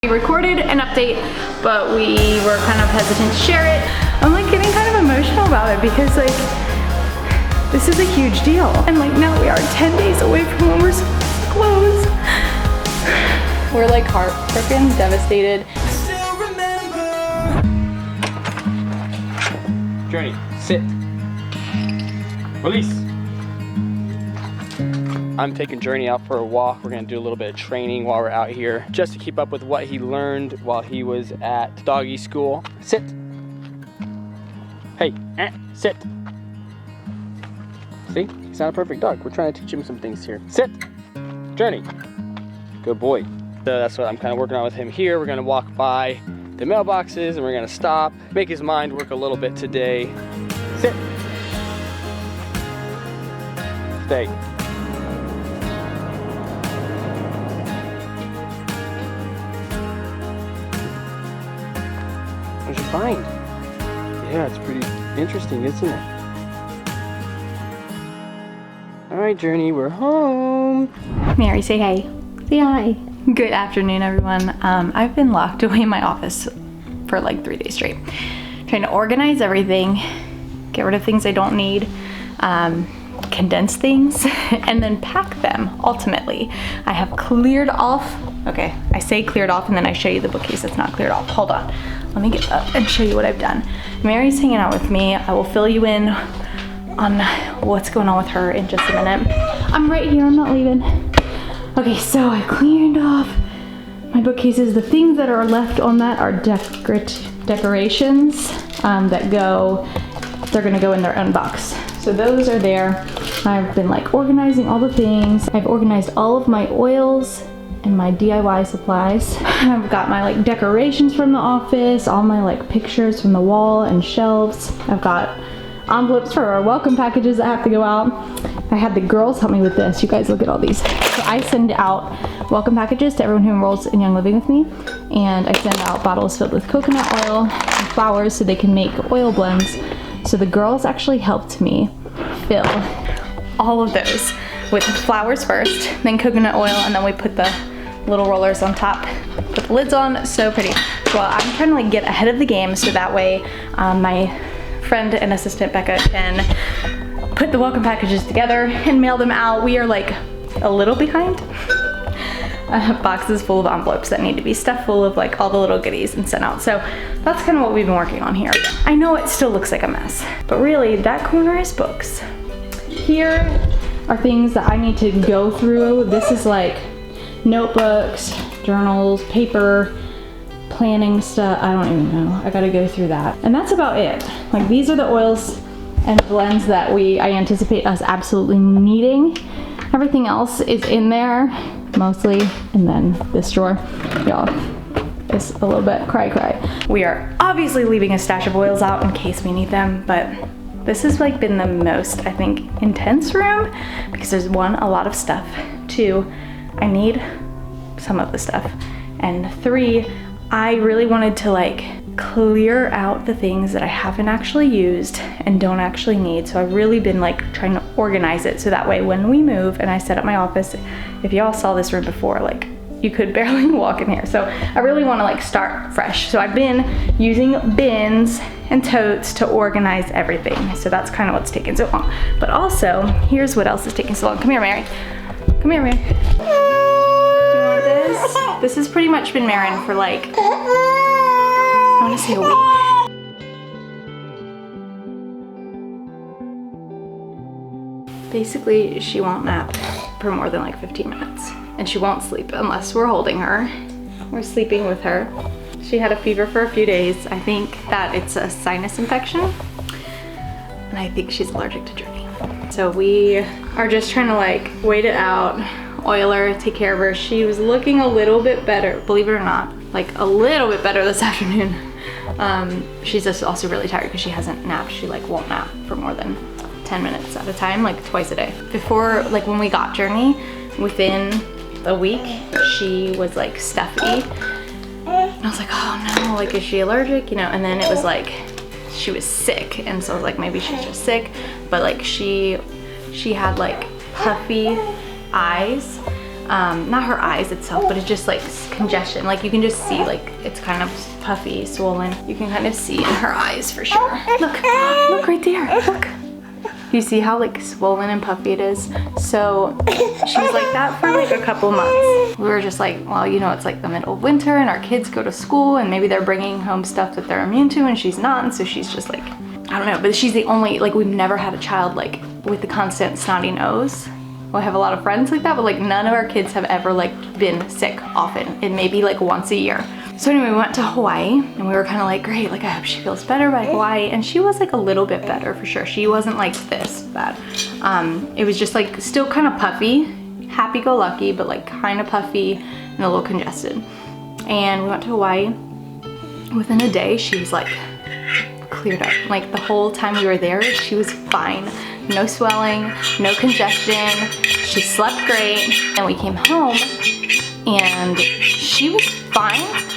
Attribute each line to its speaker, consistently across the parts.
Speaker 1: We recorded an update, but we were kind of hesitant to share it. I'm like getting kind of emotional about it because like, this is a huge deal. And like now we are 10 days away from when we're supposed to close. We're like heartbroken, devastated.
Speaker 2: Journey, sit. Release. I'm taking Journey out for a walk. We're gonna do a little bit of training while we're out here, just to keep up with what he learned while he was at doggy school. Sit. Hey, sit. See, he's not a perfect dog. We're trying to teach him some things here. Sit. Journey. Good boy. So that's what I'm kind of working on with him here. We're gonna walk by the mailboxes and we're gonna stop, make his mind work a little bit today. Sit. Stay. What'd you find? Yeah, it's pretty interesting, isn't it? All right, Journey, we're home.
Speaker 1: Mary, say hey. Say hi. Good afternoon, everyone. I've been locked away in my office for like 3 days straight, trying to organize everything, get rid of things I don't need, condense things, and then pack them, ultimately. I have cleared off, okay, I say cleared off and then I show you the bookcase that's not cleared off. Hold on, let me get up and show you what I've done. Mary's hanging out with me. I will fill you in on what's going on with her in just a minute. I'm right here, I'm not leaving. Okay, so I cleaned off my bookcases. The things that are left on that are decorations they're gonna go in their own box. So those are there. I've been like organizing all the things. I've organized all of my oils and my DIY supplies. I've got my like decorations from the office, all my like pictures from the wall and shelves. I've got envelopes for our welcome packages that have to go out. I had the girls help me with this. You guys look at all these. So I send out welcome packages to everyone who enrolls in Young Living with me, and I send out bottles filled with coconut oil and flowers so they can make oil blends. So the girls actually helped me fill all of those with flowers first, then coconut oil, and then we put the little rollers on top, put the lids on. So pretty. Well, I'm trying to like get ahead of the game so that way my friend and assistant Becca can put the welcome packages together and mail them out. We are like a little behind. I have boxes full of envelopes that need to be stuffed full of like all the little goodies and sent out. So that's kind of what we've been working on here. I know it still looks like a mess, but really that corner is books. Here are things that I need to go through. This is like notebooks, journals, paper, planning stuff. I don't even know. I gotta go through that. And that's about it. Like these are the oils and blends that I anticipate us absolutely needing. Everything else is in there, mostly, and then this drawer, y'all, is a little bit cry. We are obviously leaving a stash of oils out in case we need them, but this has like been the most, I think, intense room because there's one, a lot of stuff, two, I need some of the stuff, and three, I really wanted to like clear out the things that I haven't actually used and don't actually need. So I've really been like trying to organize it so that way when we move and I set up my office, if y'all saw this room before, like you could barely walk in here. So I really want to like start fresh. So I've been using bins and totes to organize everything. So that's kind of what's taking so long. But also, here's what else is taking so long. Come here, Mary. Come here, Mary. You want this? This has pretty much been Merryn for like, I want to say a week. Basically, she won't nap for more than like 15 minutes. And she won't sleep unless we're holding her. We're sleeping with her. She had a fever for a few days. I think that it's a sinus infection. And I think she's allergic to Journey. So we are just trying to like wait it out, oil her, take care of her. She was looking a little bit better, believe it or not, like a little bit better this afternoon. She's just also really tired because she hasn't napped. She like won't nap for more than 10 minutes at a time, like twice a day. Before, like when we got Journey, within a week, she was like stuffy. And I was like, oh no, like is she allergic? You know, and then it was like, she was sick. And so I was like, maybe she's just sick. But like she had like puffy eyes. Not her eyes itself, but it just like congestion. Like you can just see, like it's kind of puffy, swollen. You can kind of see in her eyes for sure. Look, look right there, look. You see how like swollen and puffy it is? So she's like that for like a couple months. We were just like, well, you know, it's like the middle of winter and our kids go to school and maybe they're bringing home stuff that they're immune to and she's not. And so she's just like, I don't know, but she's the only, like we've never had a child like with the constant snotty nose. Well, I have a lot of friends like that, but like none of our kids have ever like been sick often. It may be like once a year. So anyway, we went to Hawaii and we were kind of like, great, like I hope she feels better by Hawaii. And she was like a little bit better for sure. She wasn't like this bad. It was just like still kind of puffy, happy-go-lucky, but like kind of puffy and a little congested. And we went to Hawaii. Within a day, she was like cleared up. Like the whole time we were there, she was fine. No swelling, no congestion. She slept great. And we came home and she was fine.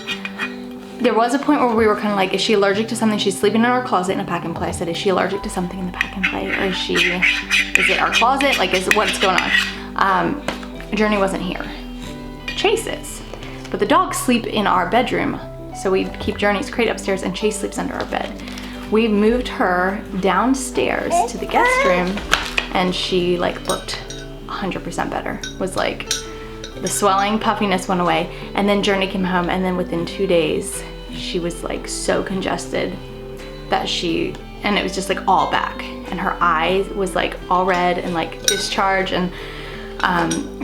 Speaker 1: There was a point where we were kind of like, is she allergic to something? She's sleeping in our closet in a pack and play. I said, is she allergic to something in the pack and play? Or is it our closet? Like, what's going on? Journey wasn't here. Chase is. But the dogs sleep in our bedroom. So we keep Journey's crate upstairs and Chase sleeps under our bed. We moved her downstairs to the guest room and she like looked 100% better. Was like, the swelling, puffiness went away. And then Journey came home and then within 2 days, she was like so congested that and it was just like all back. And her eye was like all red and like discharge and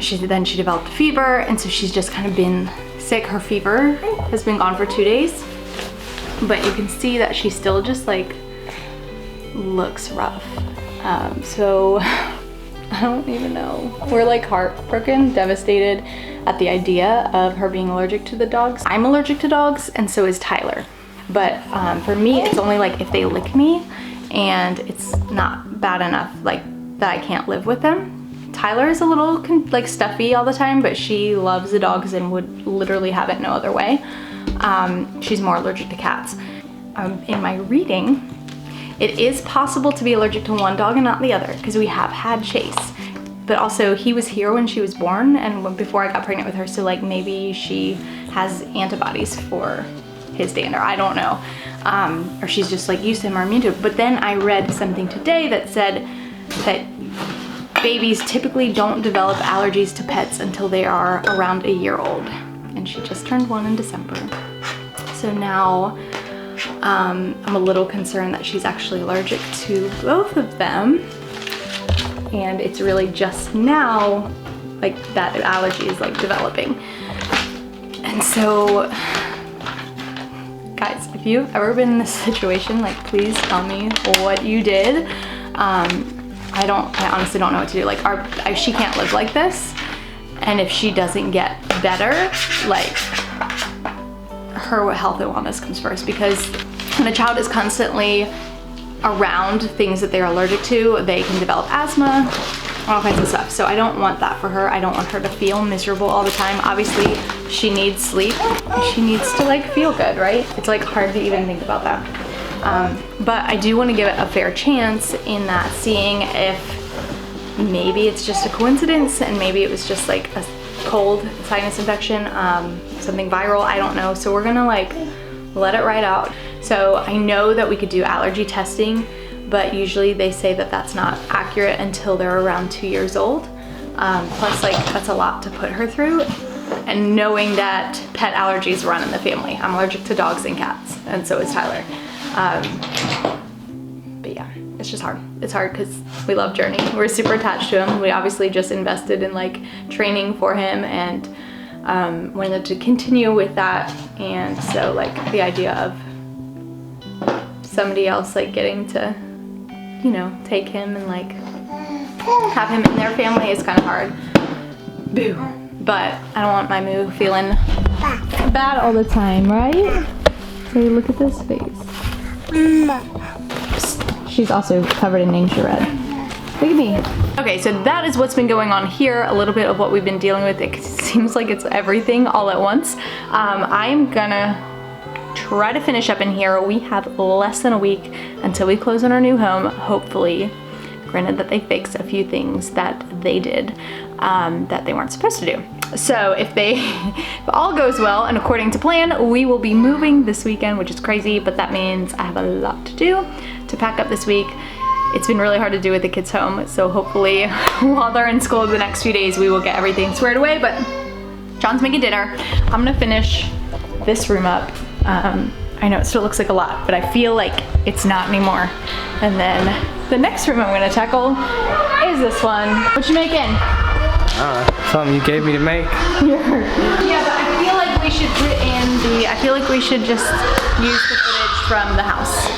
Speaker 1: she developed a fever and so she's just kind of been sick. Her fever has been gone for 2 days. But you can see that she still just like looks rough. So I don't even know. We're like heartbroken, devastated at the idea of her being allergic to the dogs. I'm allergic to dogs and so is Tyler. But for me, it's only like if they lick me and it's not bad enough like that I can't live with them. Tyler is a little like stuffy all the time, but she loves the dogs and would literally have it no other way. She's more allergic to cats. In my reading, it is possible to be allergic to one dog and not the other because we have had Chase. But also he was here when she was born and before I got pregnant with her, so like maybe she has antibodies for his dander, I don't know. Or she's just like used to him or immune to it. But then I read something today that said that babies typically don't develop allergies to pets until they are around a year old. And she just turned 1 in December. So now I'm a little concerned that she's actually allergic to both of them. And it's really just now like that allergy is like developing. And so guys, if you've ever been in this situation, like please tell me what you did. I honestly don't know what to do. Like she can't live like this. And if she doesn't get better, like her health and wellness comes first, because when a child is constantly around things that they're allergic to, they can develop asthma, all kinds of stuff. So I don't want that for her. I don't want her to feel miserable all the time. Obviously, she needs sleep. She needs to like feel good, right? It's like hard to even think about that. But I do want to give it a fair chance in that, seeing if maybe it's just a coincidence and maybe it was just like a cold sinus infection, something viral, I don't know. So we're gonna like let it ride out. So I know that we could do allergy testing, but usually they say that that's not accurate until they're around 2 years old. Plus like that's a lot to put her through. And knowing that pet allergies run in the family. I'm allergic to dogs and cats, and so is Tyler. But yeah, it's just hard. It's hard because we love Journey. We're super attached to him. We obviously just invested in like training for him and wanted to continue with that. And so like the idea of somebody else like getting to, you know, take him and like have him in their family is kind of hard. Boo. But I don't want my moo feeling bad all the time, right? So look at this face. She's also covered in nature red. Look at me. Okay, so that is what's been going on here. A little bit of what we've been dealing with. It seems like it's everything all at once. I'm gonna try to finish up in here. We have less than a week until we close on our new home, hopefully. Granted that they fixed a few things that they did that they weren't supposed to do. So if all goes well and according to plan, we will be moving this weekend, which is crazy, but that means I have a lot to do to pack up this week. It's been really hard to do with the kids home, so hopefully while they're in school the next few days, we will get everything squared away, but John's making dinner. I'm gonna finish this room up. I know it still looks like a lot, but I feel like it's not anymore. And then the next room I'm gonna tackle is this one. What you making?
Speaker 2: Something you gave me to make.
Speaker 1: Yeah, but I feel like we should put in I feel like we should just use the footage from the house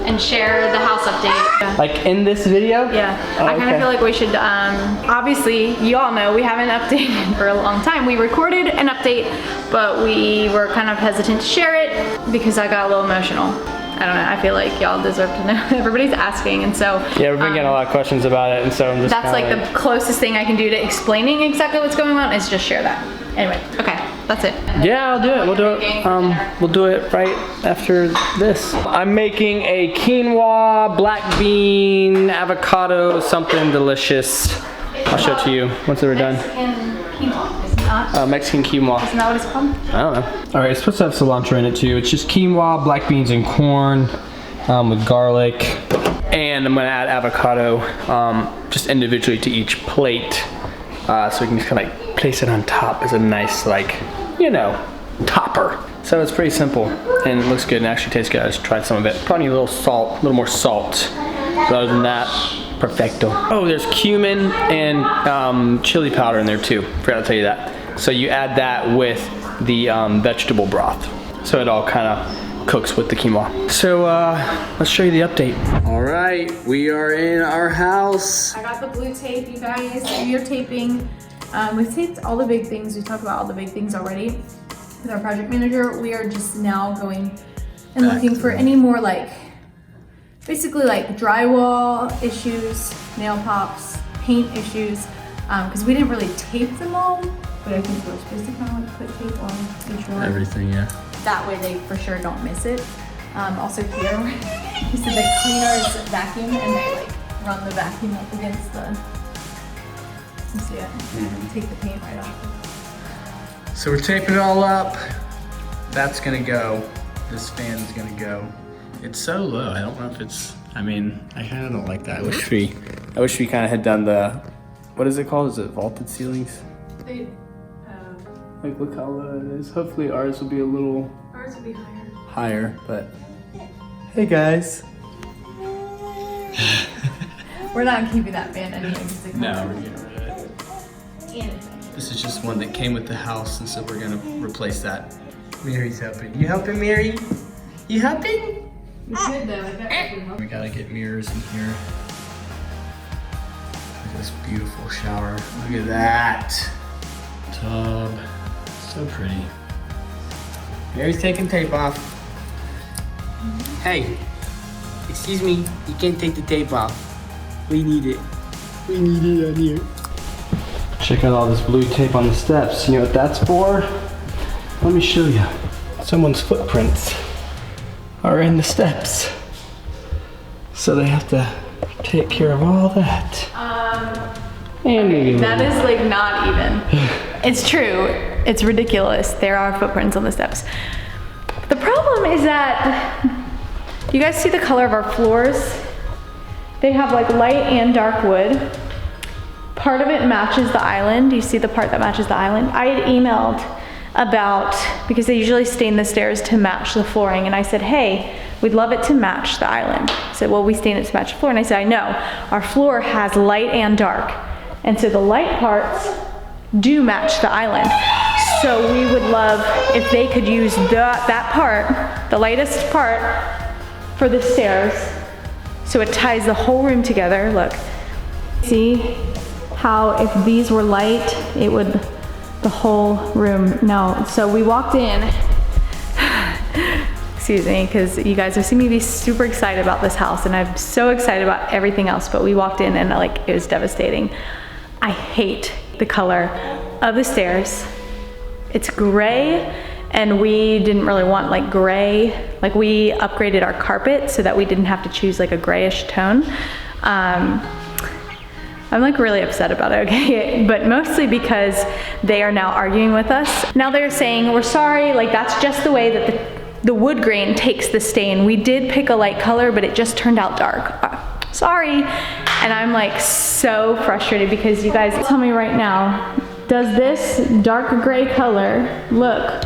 Speaker 1: and share the house update.
Speaker 2: Like in this video?
Speaker 1: Yeah,
Speaker 2: Oh,
Speaker 1: I kind of feel like we should, obviously, you all know we haven't updated for a long time. We recorded an update, but we were kind of hesitant to share it because I got a little emotional. I don't know, I feel like y'all deserve to know. Everybody's asking, and so.
Speaker 2: Yeah, we've been getting a lot of questions about it, and so I'm just
Speaker 1: that's like the closest thing I can do to explaining exactly what's going on is just share that. Anyway, okay, that's it.
Speaker 2: Yeah, I'll do it. We'll do it. We'll do it right after this. I'm making a quinoa, black bean, avocado, something delicious. I'll show it to you once they're done.
Speaker 1: Mexican quinoa, is it not?
Speaker 2: Mexican quinoa.
Speaker 1: Isn't that what it's called?
Speaker 2: I don't know. All right, it's supposed to have cilantro in it too. It's just quinoa, black beans, and corn with garlic. And I'm gonna add avocado just individually to each plate. So we can just kind of like place it on top as a nice, like, you know, topper. So it's pretty simple and it looks good and actually tastes good. I just tried some of it. Probably need a little more salt. But other than that, perfecto. Oh, there's cumin and chili powder in there too. Forgot to tell you that. So you add that with the vegetable broth. So it all kind of cooks with the quinoa. So let's show you the update. All right, we are in our house.
Speaker 1: I got the blue tape, you guys. We are taping. We've taped all the big things. We talked about all the big things already with our project manager. We are just now going and looking for any more like, basically like drywall issues, nail pops, paint issues, because we didn't really tape them all, but I think we're supposed to kind of like put tape on each one.
Speaker 2: Everything, yeah.
Speaker 1: That way they for sure don't miss it. Also here, you said the cleaners vacuum and they like run the vacuum up against the, you see it? Take the paint right off.
Speaker 2: So we're taping it all up. That's gonna go. This fan is gonna go. It's so low. I don't know if it's. I mean, I kind of don't like that. I wish we kind of had done the. What is it called? Is it vaulted ceilings?
Speaker 1: They,
Speaker 2: like look how low it is. Hopefully ours will be a little.
Speaker 1: ours will be higher.
Speaker 2: Higher, but. Hey guys.
Speaker 1: We're not keeping that fan anyway.
Speaker 2: No, we're getting rid of it. This is just one that came with the house, and so we're gonna replace that. Mary's helping. You helping, Mary? You helping?
Speaker 1: It's good though. I bet
Speaker 2: We gotta get mirrors in here. Look at this beautiful shower. Look at that tub. So pretty. Mary's taking tape off. Hey, excuse me. You can't take the tape off. We need it. We need it on here. Check out all this blue tape on the steps. You know what that's for? Let me show you. Someone's footprints are in the steps. So they have to take care of all that. And
Speaker 1: that is like not even. It's true. It's ridiculous. There are footprints on the steps. The problem is that, you guys see the color of our floors? They have like light and dark wood. Part of it matches the island. You see the part that matches the island? I had emailed about, because they usually stain the stairs to match the flooring, and I said, hey, we'd love it to match the island. I said, well, we stain it to match the floor, and I said, I know, our floor has light and dark, and so the light parts do match the island. So we would love if they could use that part, the lightest part, for the stairs, so it ties the whole room together. Look, see how if these were light, it would, the whole room, no. So we walked in, excuse me, because you guys have seen me be super excited about this house, and I'm so excited about everything else, but we walked in and like, it was devastating. I hate the color of the stairs. It's gray, and we didn't really want like gray. Like we upgraded our carpet so that we didn't have to choose like a grayish tone. I'm like really upset about it, okay? But mostly because they are now arguing with us. Now they're saying, we're sorry, like that's just the way that the wood grain takes the stain. We did pick a light color, but it just turned out dark. Sorry. And I'm like so frustrated because you guys tell me right now, does this dark gray color look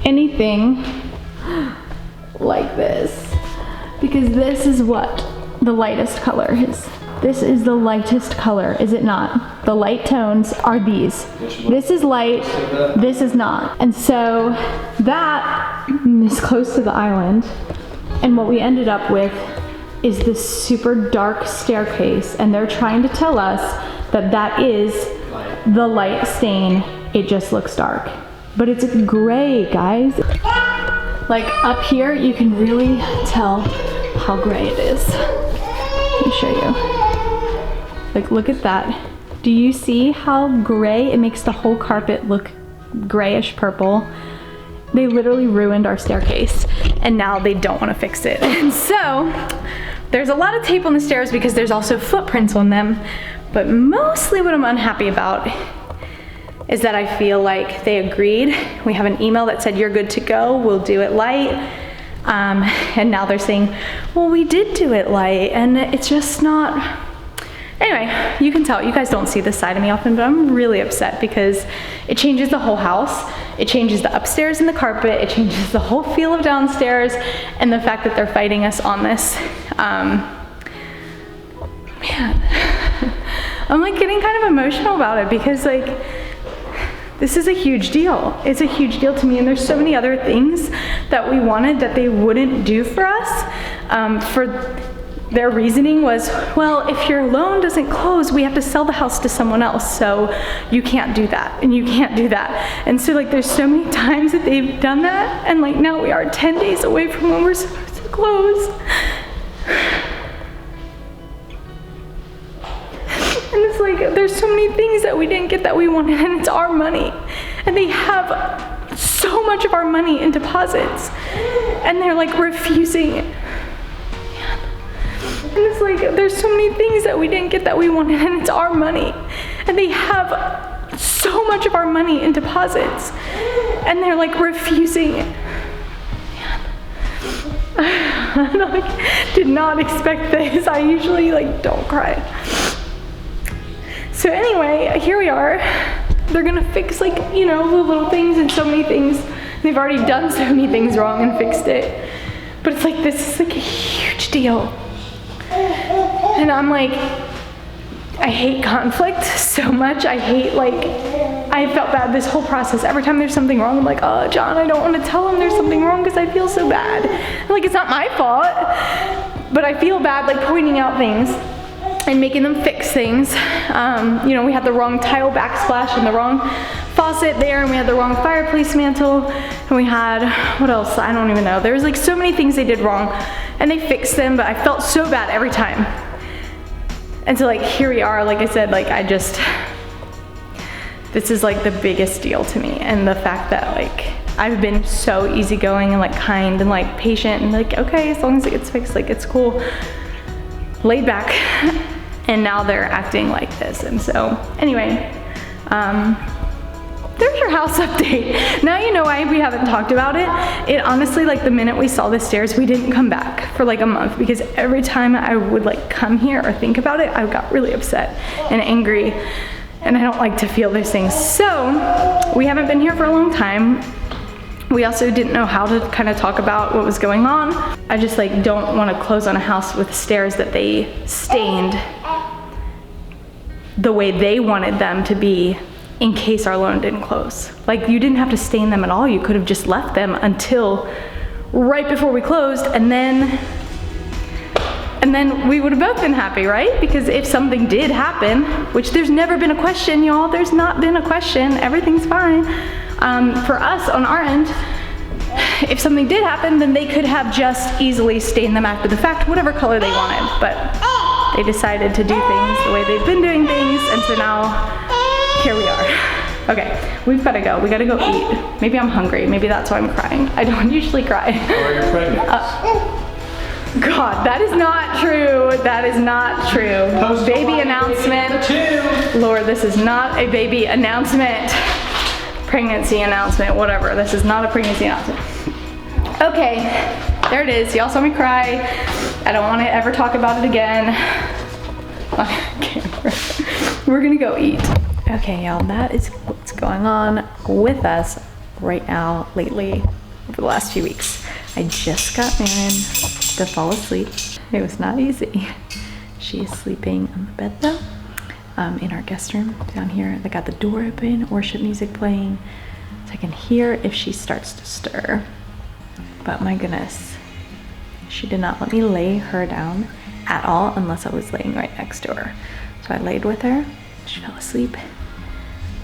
Speaker 1: anything like this? Because this is what the lightest color is. This is the lightest color, is it not? The light tones are these. This is light, this is not. And so that is close to the island. And what we ended up with is this super dark staircase. And they're trying to tell us that that is the light stain. It just looks dark. But it's gray, guys. Like up here, you can really tell how gray it is. Let me show you. Like, look at that. Do you see how gray? It makes the whole carpet look grayish purple. They literally ruined our staircase and now they don't want to fix it. And so there's a lot of tape on the stairs because there's also footprints on them. But mostly what I'm unhappy about is that I feel like they agreed. We have an email that said, you're good to go, we'll do it light. And now they're saying, well, we did do it light and it's just not. Anyway, you can tell, you guys don't see this side of me often, but I'm really upset because it changes the whole house. It changes the upstairs and the carpet. It changes the whole feel of downstairs. And the fact that they're fighting us on this, man, I'm like getting kind of emotional about it because like, this is a huge deal. It's a huge deal to me. And there's so many other things that we wanted that they wouldn't do for us. For their reasoning was, well, if your loan doesn't close, we have to sell the house to someone else. So you can't do that and you can't do that. And so like, there's so many times that they've done that. And like now we are 10 days away from when we're supposed to close. And it's like, there's so many things that we didn't get that we wanted and it's our money. And they have so much of our money in deposits. And they're like refusing it. And it's like, there's so many things that we didn't get that we wanted and it's our money. And they have so much of our money in deposits. And they're like refusing it. I like, did not expect this. I usually like don't cry. So anyway, here we are. They're gonna fix like, you know, the little things and so many things. They've already done so many things wrong and fixed it. But it's like, this is like a huge deal. And I'm like, I hate conflict so much. I hate like, I felt bad this whole process. Every time there's something wrong, I'm like, oh, John, I don't want to tell him there's something wrong because I feel so bad. And like, it's not my fault, but I feel bad like pointing out things and making them fix things. You know, we had the wrong tile backsplash and the wrong faucet there, and we had the wrong fireplace mantle, and we had, what else? I don't even know. There was like so many things they did wrong, and they fixed them, but I felt so bad every time. And so like, here we are, like I said, like this is like the biggest deal to me. And the fact that like, I've been so easygoing and like kind and like patient and like, okay, as long as it gets fixed, like it's cool, laid back. And now they're acting like this. And so anyway, there's your house update. Now you know why we haven't talked about it. It honestly, like the minute we saw the stairs, we didn't come back for like a month because every time I would like come here or think about it, I got really upset and angry, and I don't like to feel those things. So we haven't been here for a long time. We also didn't know how to kind of talk about what was going on. I just like don't want to close on a house with stairs that they stained the way they wanted them to be in case our loan didn't close. Like, you didn't have to stain them at all. You could have just left them until right before we closed, and then we would have both been happy, right? Because if something did happen, which there's never been a question, y'all, there's not been a question, everything's fine. For us on our end, if something did happen, then they could have just easily stained them after the fact, whatever color they wanted, but they decided to do things the way they've been doing things, and so now here we are. Okay, we've got to go. We got to go eat. Maybe I'm hungry. Maybe that's why I'm crying. I don't usually cry.
Speaker 2: Or you're pregnant.
Speaker 1: God, that is not true. That is not true. Baby announcement. Lord, this is not a baby announcement. Pregnancy announcement, whatever. This is not a pregnancy announcement. Okay, there it is. Y'all saw me cry. I don't want to ever talk about it again on camera. We're gonna go eat. Okay, y'all, that is what's going on with us right now, lately, over the last few weeks. I just got Merryn to fall asleep. It was not easy. She is sleeping on the bed though, in our guest room down here. I got the door open, worship music playing, so I can hear if she starts to stir. But my goodness, she did not let me lay her down at all unless I was laying right next to her. So I laid with her, she fell asleep,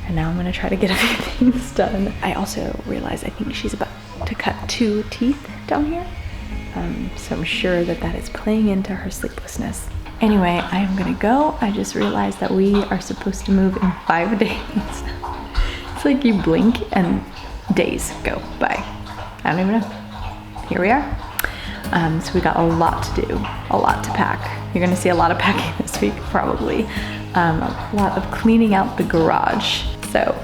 Speaker 1: and now I'm gonna try to get a few things done. I also realized I think she's about to cut 2 teeth down here. So I'm sure that that is playing into her sleeplessness. Anyway, I am gonna go. I just realized that we are supposed to move in 5 days. It's like you blink and days go by. I don't even know. Here we are. So we got a lot to do, a lot to pack. You're gonna see a lot of packing this week, probably. A lot of cleaning out the garage. So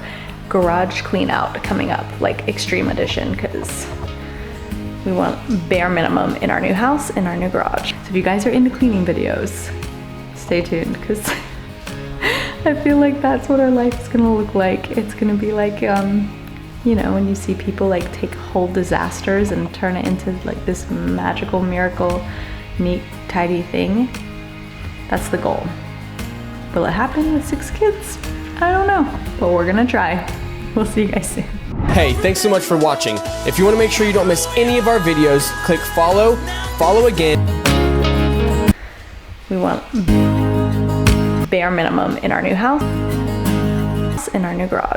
Speaker 1: garage clean out coming up, like extreme edition, because we want bare minimum in our new house, in our new garage. So if you guys are into cleaning videos, stay tuned, because I feel like that's what our life is gonna look like. It's gonna be like, you know, when you see people like take whole disasters and turn it into like this magical miracle, neat, tidy thing. That's the goal. Will it happen with 6 kids? I don't know, but we're gonna try. We'll see you guys soon.
Speaker 2: Hey, thanks so much for watching. If you want to make sure you don't miss any of our videos, click follow again.
Speaker 1: We want bare minimum in our new house, in our new garage.